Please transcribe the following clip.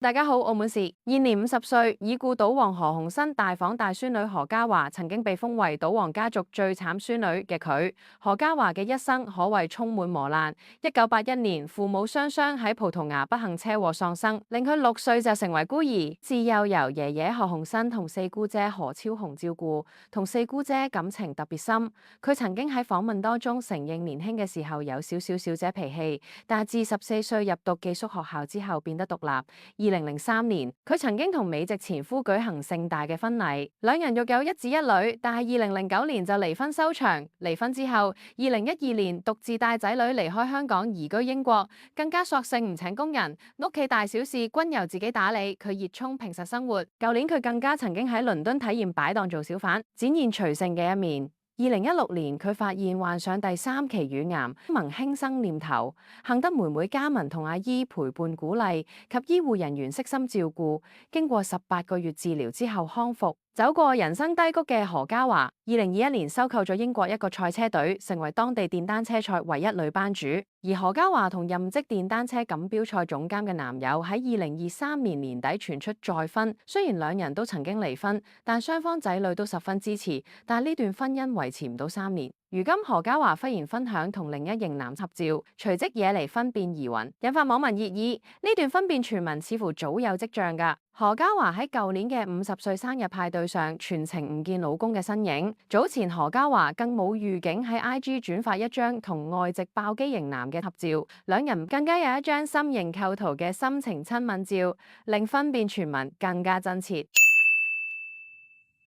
大家好，澳門市現年50歲，已故賭王何鴻燊大房大孫女何嘉華曾經被封為賭王家族最慘孫女嘅佢，何嘉華嘅一生可謂充滿磨難。1981年，父母雙雙喺葡萄牙不幸車禍喪生，令佢6歲就成為孤兒，自幼由爺爺何鴻燊同四姑姐何超紅照顧，同四姑姐感情特別深。佢曾經喺訪問當中承認年輕嘅時候有少少小姐脾氣，但至14歲入讀寄宿學校之後變得獨立。2003年，佢曾經同美籍前夫舉行盛大嘅婚禮，兩人育有一子一女。但係2009年就離婚收場。離婚之後，2012年獨自帶仔女離開香港移居英國，更加索性唔請工人，屋企大小事均由自己打理。佢熱衷平實生活。舊年佢更加曾經喺倫敦體驗擺檔做小販，展現隨性嘅一面。2016年，佢發現患上第3期乳癌，萌輕生念頭，幸得妹妹嘉文同阿姨陪伴鼓勵及醫護人員悉心照顧，經過18個月治療之後康復。走過人生低谷嘅何嘉華，2021年收購咗英國一個賽車隊，成為當地電單車賽唯一女班主。而何嘉華同任職電單車錦標賽總監嘅男友喺2023年年底傳出再婚，雖然兩人都曾經離婚，但雙方仔女都十分支持。但呢段婚姻維持唔到3年。如今何嘉華忽然分享同另一型男合照，隨即惹嚟婚變疑雲，引發網民熱議。呢段婚變傳聞似乎早有跡象㗎。何嘉華喺舊年嘅50歲生日派對上全程唔見老公嘅身影。早前何嘉華更冇預警喺 IG 轉發一張同外籍爆肌型男嘅合照，兩人更加有一張心形構圖嘅深情親吻照，令婚變傳聞更加真切。